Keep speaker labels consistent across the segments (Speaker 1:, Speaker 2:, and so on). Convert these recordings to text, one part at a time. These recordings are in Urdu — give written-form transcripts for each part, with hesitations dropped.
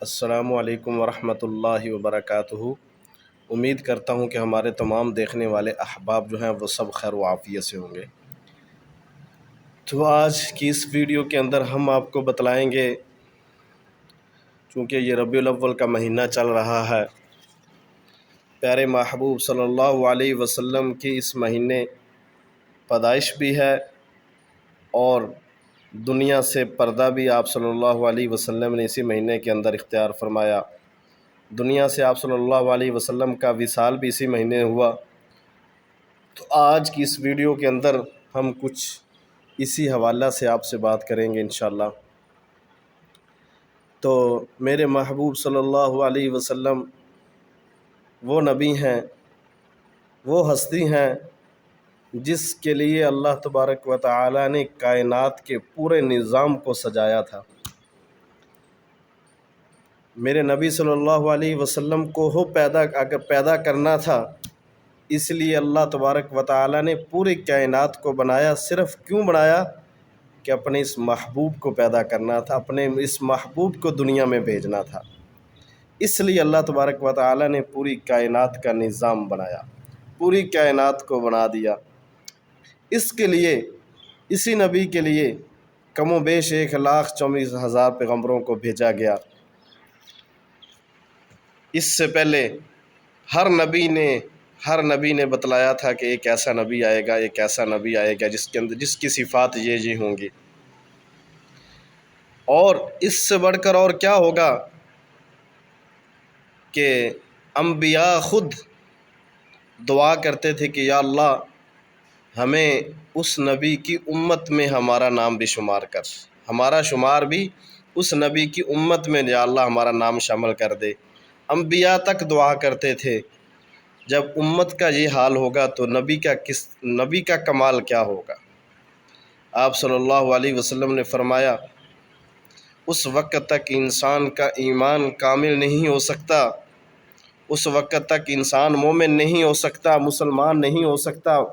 Speaker 1: السلام علیکم ورحمۃ اللہ وبرکاتہ۔ امید کرتا ہوں کہ ہمارے تمام دیکھنے والے احباب جو ہیں وہ سب خیر و عافیت سے ہوں گے۔ تو آج کی اس ویڈیو کے اندر ہم آپ کو بتلائیں گے، چونکہ یہ ربیع الاول کا مہینہ چل رہا ہے، پیارے محبوب صلی اللہ علیہ وسلم کی اس مہینے پیدائش بھی ہے، اور دنیا سے پردہ بھی آپ صلی اللہ علیہ وسلم نے اسی مہینے کے اندر اختیار فرمایا۔ دنیا سے آپ صلی اللہ علیہ وسلم کا وصال بھی اسی مہینے ہوا۔ تو آج کی اس ویڈیو کے اندر ہم کچھ اسی حوالہ سے آپ سے بات کریں گے انشاءاللہ۔ تو میرے محبوب صلی اللہ علیہ وسلم وہ نبی ہیں، وہ ہستی ہیں جس کے لیے اللہ تبارک و تعالی نے کائنات کے پورے نظام کو سجایا تھا۔ میرے نبی صلی اللہ علیہ وسلم کو اگر پیدا کرنا تھا، اس لیے اللہ تبارک و تعالی نے پوری کائنات کو بنایا۔ صرف کیوں بنایا؟ کہ اپنے اس محبوب کو پیدا کرنا تھا، اپنے اس محبوب کو دنیا میں بھیجنا تھا۔ اس لیے اللہ تبارک و تعالی نے پوری کائنات کا نظام بنایا، پوری کائنات کو بنا دیا۔ اس کے لیے، اسی نبی کے لیے کم و بیش 1,24,000 پیغمبروں کو بھیجا گیا۔ اس سے پہلے ہر نبی نے بتلایا تھا کہ ایک ایسا نبی آئے گا، ایک ایسا نبی آئے گا جس کی صفات یہ ہوں گی۔ اور اس سے بڑھ کر اور کیا ہوگا کہ انبیاء خود دعا کرتے تھے کہ یا اللہ ہمیں اس نبی کی امت میں ہمارا نام بھی شمار کر، ہمارا شمار بھی اس نبی کی امت میں یا اللہ ہمارا نام شامل کر دے۔ انبیاء تک دعا کرتے تھے۔ جب امت کا یہ حال ہوگا تو نبی کا کمال کیا ہوگا؟ آپ صلی اللہ علیہ وسلم نے فرمایا، اس وقت تک انسان کا ایمان کامل نہیں ہو سکتا، اس وقت تک انسان مومن نہیں ہو سکتا، مسلمان نہیں ہو سکتا،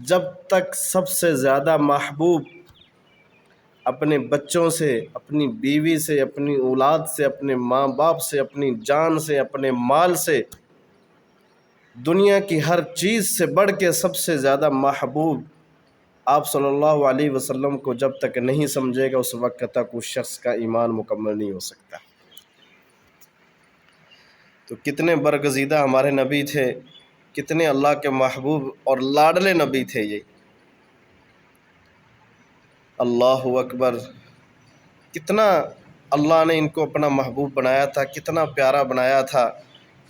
Speaker 1: جب تک سب سے زیادہ محبوب اپنے بچوں سے، اپنی بیوی سے، اپنی اولاد سے، اپنے ماں باپ سے، اپنی جان سے، اپنے مال سے، دنیا کی ہر چیز سے بڑھ کے سب سے زیادہ محبوب آپ صلی اللہ علیہ وسلم کو جب تک نہیں سمجھے گا، اس وقت تک اس شخص کا ایمان مکمل نہیں ہو سکتا۔ تو کتنے برگزیدہ ہمارے نبی تھے، کتنے اللہ کے محبوب اور لاڈلے نبی تھے یہ۔ اللہ اکبر! کتنا اللہ نے ان کو اپنا محبوب بنایا تھا، کتنا پیارا بنایا تھا،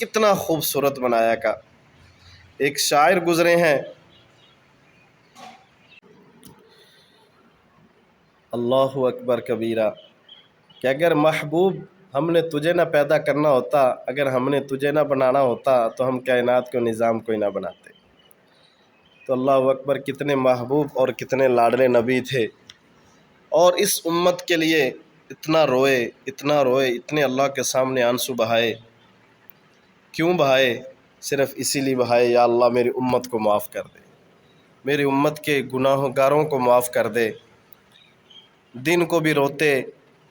Speaker 1: کتنا خوبصورت بنایا کا۔ ایک شاعر گزرے ہیں، اللہ اکبر کبیرہ، کہ اگر محبوب ہم نے تجھے نہ پیدا کرنا ہوتا، اگر ہم نے تجھے نہ بنانا ہوتا تو ہم کائنات کے نظام کو ہی نہ بناتے۔ تو اللہ اکبر! کتنے محبوب اور کتنے لاڈلے نبی تھے، اور اس امت کے لیے اتنا روئے، اتنا روئے، اتنے اللہ کے سامنے آنسو بہائے۔ کیوں بہائے؟ صرف اسی لیے بہائے، یا اللہ میری امت کو معاف کر دے، میری امت کے گناہ گاروں کو معاف کر دے۔ دن کو بھی روتے،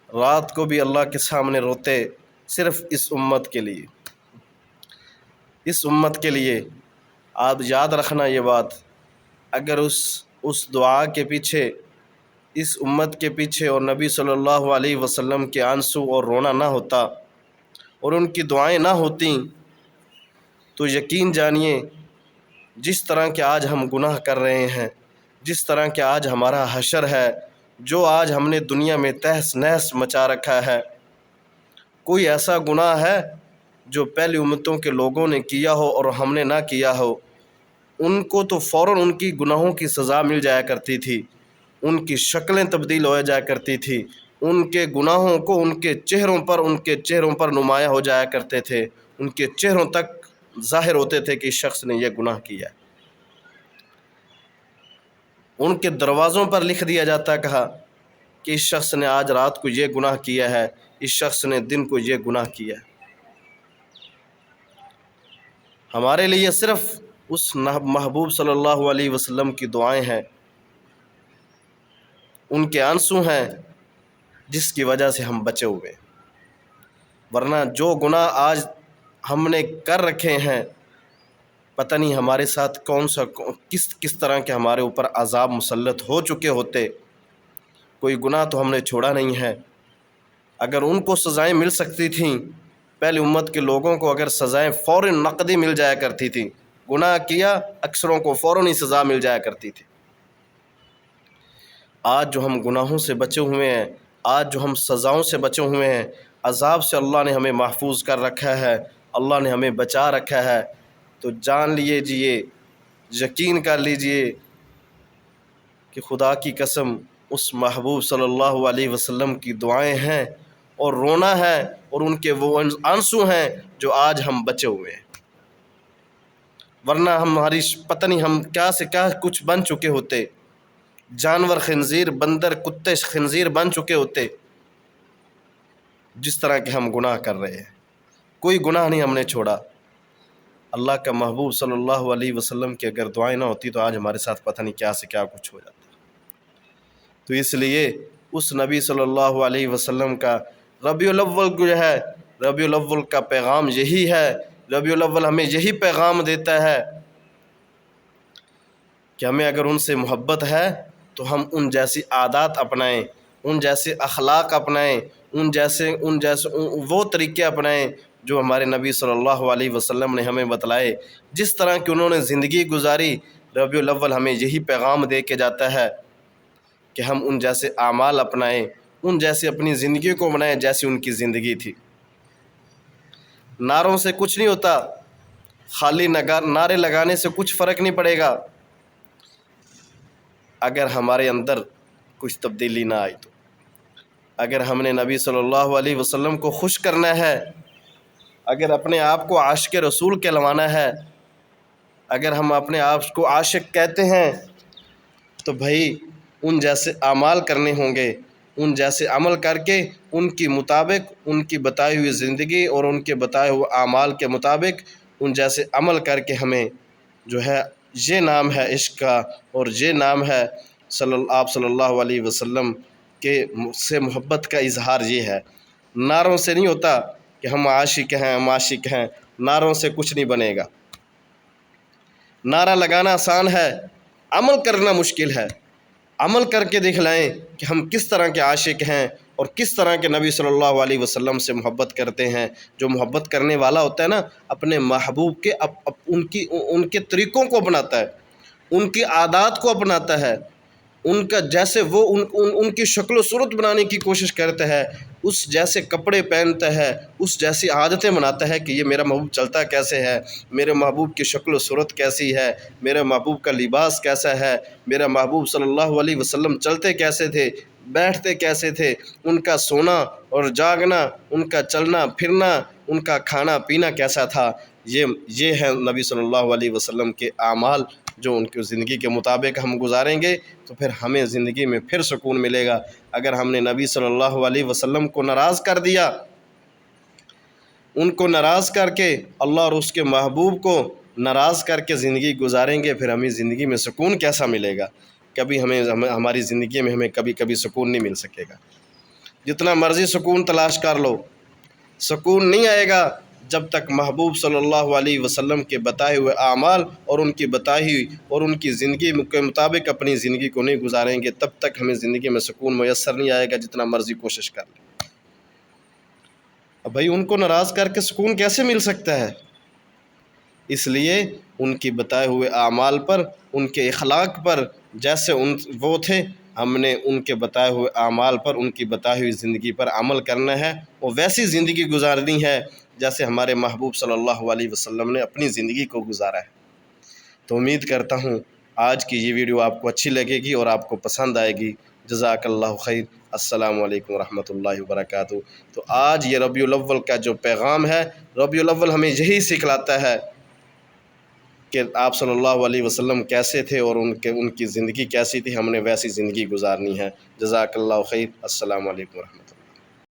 Speaker 1: رات کو بھی اللہ کے سامنے روتے، صرف اس امت کے لیے، اس امت کے لیے۔ آپ یاد رکھنا یہ بات، اگر اس دعا کے پیچھے، اس امت کے پیچھے اور نبی صلی اللہ علیہ وسلم کے آنسو اور رونا نہ ہوتا، اور ان کی دعائیں نہ ہوتیں، تو یقین جانیے جس طرح کہ آج ہم گناہ کر رہے ہیں، جس طرح کہ آج ہمارا حشر ہے، جو آج ہم نے دنیا میں تہس نہس مچا رکھا ہے، کوئی ایسا گناہ ہے جو پہلی امتوں کے لوگوں نے کیا ہو اور ہم نے نہ کیا ہو؟ ان کو تو فوراً ان کی گناہوں کی سزا مل جایا کرتی تھی، ان کی شکلیں تبدیل ہو جایا کرتی تھی، ان کے گناہوں کو ان کے چہروں پر نمایاں ہو جایا کرتے تھے، ان کے چہروں تک ظاہر ہوتے تھے کہ اس شخص نے یہ گناہ کیا ہے۔ ان کے دروازوں پر لکھ دیا جاتا، کہا کہ اس شخص نے آج رات کو یہ گناہ کیا ہے، اس شخص نے دن کو یہ گناہ کیا ہے۔ ہمارے لیے صرف اس محبوب صلی اللہ علیہ وسلم کی دعائیں ہیں، ان کے آنسو ہیں، جس کی وجہ سے ہم بچے ہوئے۔ ورنہ جو گناہ آج ہم نے کر رکھے ہیں، پتہ نہیں ہمارے ساتھ کس طرح کے ہمارے اوپر عذاب مسلط ہو چکے ہوتے۔ کوئی گناہ تو ہم نے چھوڑا نہیں ہے۔ اگر ان کو سزائیں مل سکتی تھیں، پہلی امت کے لوگوں کو اگر سزائیں فوراً نقدی مل جایا کرتی تھیں، گناہ کیا اکثروں کو فوراً ہی سزا مل جایا کرتی تھی۔ آج جو ہم گناہوں سے بچے ہوئے ہیں، آج جو ہم سزاؤں سے بچے ہوئے ہیں، عذاب سے اللہ نے ہمیں محفوظ کر رکھا ہے، اللہ نے ہمیں بچا رکھا ہے، تو جان لیجئے، یقین کر لیجئے کہ خدا کی قسم اس محبوب صلی اللہ علیہ وسلم کی دعائیں ہیں اور رونا ہے، اور ان کے وہ آنسو ہیں جو آج ہم بچے ہوئے ہیں۔ ورنہ ہماری پتہ نہیں ہم کیا سے کیا کچھ بن چکے ہوتے، جانور خنزیر، بندر، کتے خنزیر بن چکے ہوتے، جس طرح کے ہم گناہ کر رہے ہیں۔ کوئی گناہ نہیں ہم نے چھوڑا۔ اللہ کا محبوب صلی اللہ علیہ وسلم کی اگر دعائیں نہ ہوتی تو آج ہمارے ساتھ پتہ نہیں کیا سے کیا کچھ ہو جاتا۔ تو اس لیے اس نبی صلی اللہ علیہ وسلم کا ربیع الاول جو ہے، ربیع الاول کا پیغام یہی ہے، ربیع الاول ہمیں یہی پیغام دیتا ہے کہ ہمیں اگر ان سے محبت ہے تو ہم ان جیسی عادات اپنائیں، ان جیسے اخلاق اپنائیں، ان جیسے وہ طریقے اپنائیں جو ہمارے نبی صلی اللہ علیہ وسلم نے ہمیں بتلائے، جس طرح کہ انہوں نے زندگی گزاری۔ ربیع الاول ہمیں یہی پیغام دے کے جاتا ہے کہ ہم ان جیسے اعمال اپنائیں، ان جیسے اپنی زندگی کو بنائیں جیسی ان کی زندگی تھی۔ نعروں سے کچھ نہیں ہوتا، خالی نعرے لگانے سے کچھ فرق نہیں پڑے گا اگر ہمارے اندر کچھ تبدیلی نہ آئی تو۔ اگر ہم نے نبی صلی اللہ علیہ وسلم کو خوش کرنا ہے، اگر اپنے آپ کو عاشق رسول کہلوانا ہے، اگر ہم اپنے آپ کو عاشق کہتے ہیں تو بھائی ان جیسے اعمال کرنے ہوں گے، ان جیسے عمل کر کے ان کی مطابق، ان کی بتائی ہوئی زندگی اور ان کے بتائے ہوئے اعمال کے مطابق ان جیسے عمل کر کے ہمیں جو ہے، یہ نام ہے عشق کا، اور یہ نام ہے آپ صلی اللہ علیہ وسلم کے سے محبت کا اظہار۔ یہ ہے، نعروں سے نہیں ہوتا کہ ہم عاشق ہیں، ہم عاشق ہیں، نعروں سے کچھ نہیں بنے گا۔ نعرہ لگانا آسان ہے، عمل کرنا مشکل ہے۔ عمل کر کے دکھلائیں کہ ہم کس طرح کے عاشق ہیں اور کس طرح کے نبی صلی اللہ علیہ وسلم سے محبت کرتے ہیں۔ جو محبت کرنے والا ہوتا ہے نا، اپنے محبوب کے ان کے طریقوں کو اپناتا ہے، ان کی عادات کو اپناتا ہے، ان کا جیسے وہ ان کی شکل و صورت بنانے کی کوشش کرتا ہے، اس جیسے کپڑے پہنتا ہے، اس جیسی عادتیں بناتا ہے کہ یہ میرا محبوب چلتا کیسے ہے، میرے محبوب کی شکل و صورت کیسی ہے، میرے محبوب کا لباس کیسا ہے، میرا محبوب صلی اللہ علیہ وسلم چلتے کیسے تھے، بیٹھتے کیسے تھے، ان کا سونا اور جاگنا، ان کا چلنا پھرنا، ان کا کھانا پینا کیسا تھا۔ یہ ہے نبی صلی اللہ علیہ وسلم کے اعمال، جو ان کی زندگی کے مطابق ہم گزاریں گے تو پھر ہمیں زندگی میں پھر سکون ملے گا۔ اگر ہم نے نبی صلی اللہ علیہ وسلم کو ناراض کر دیا، ان کو ناراض کر کے اللہ اور اس کے محبوب کو ناراض کر کے زندگی گزاریں گے، پھر ہمیں زندگی میں سکون کیسا ملے گا؟ کبھی ہماری زندگی میں ہمیں کبھی سکون نہیں مل سکے گا۔ جتنا مرضی سکون تلاش کر لو، سکون نہیں آئے گا جب تک محبوب صلی اللہ علیہ وسلم کے بتائے ہوئے اعمال اور ان کی بتائی ہوئی اور ان کی زندگی کے مطابق اپنی زندگی کو نہیں گزاریں گے، تب تک ہمیں زندگی میں سکون میسر نہیں آئے گا، جتنا مرضی کوشش کر لیں۔ اب بھائی ان کو ناراض کر کے سکون کیسے مل سکتا ہے؟ اس لیے ان کی بتائے ہوئے اعمال پر، ان کے اخلاق پر، جیسے وہ تھے، ہم نے ان کے بتائے ہوئے اعمال پر، ان کی بتائی ہوئی زندگی پر عمل کرنا ہے، اور ویسی زندگی گزارنی ہے جیسے ہمارے محبوب صلی اللہ علیہ وسلم نے اپنی زندگی کو گزارا ہے۔ تو امید کرتا ہوں آج کی یہ ویڈیو آپ کو اچھی لگے گی اور آپ کو پسند آئے گی۔ جزاک اللہ خیر۔ السلام علیکم ورحمۃ اللہ وبرکاتہ۔ تو آج یہ ربیع الاول کا جو پیغام ہے، ربیع الاول ہمیں یہی سکھلاتا ہے کہ آپ صلی اللہ علیہ وسلم کیسے تھے اور ان کی زندگی کیسی تھی، ہم نے ویسی زندگی گزارنی ہے۔ جزاک اللہ خیر۔ السلام علیکم ورحمۃ اللہ۔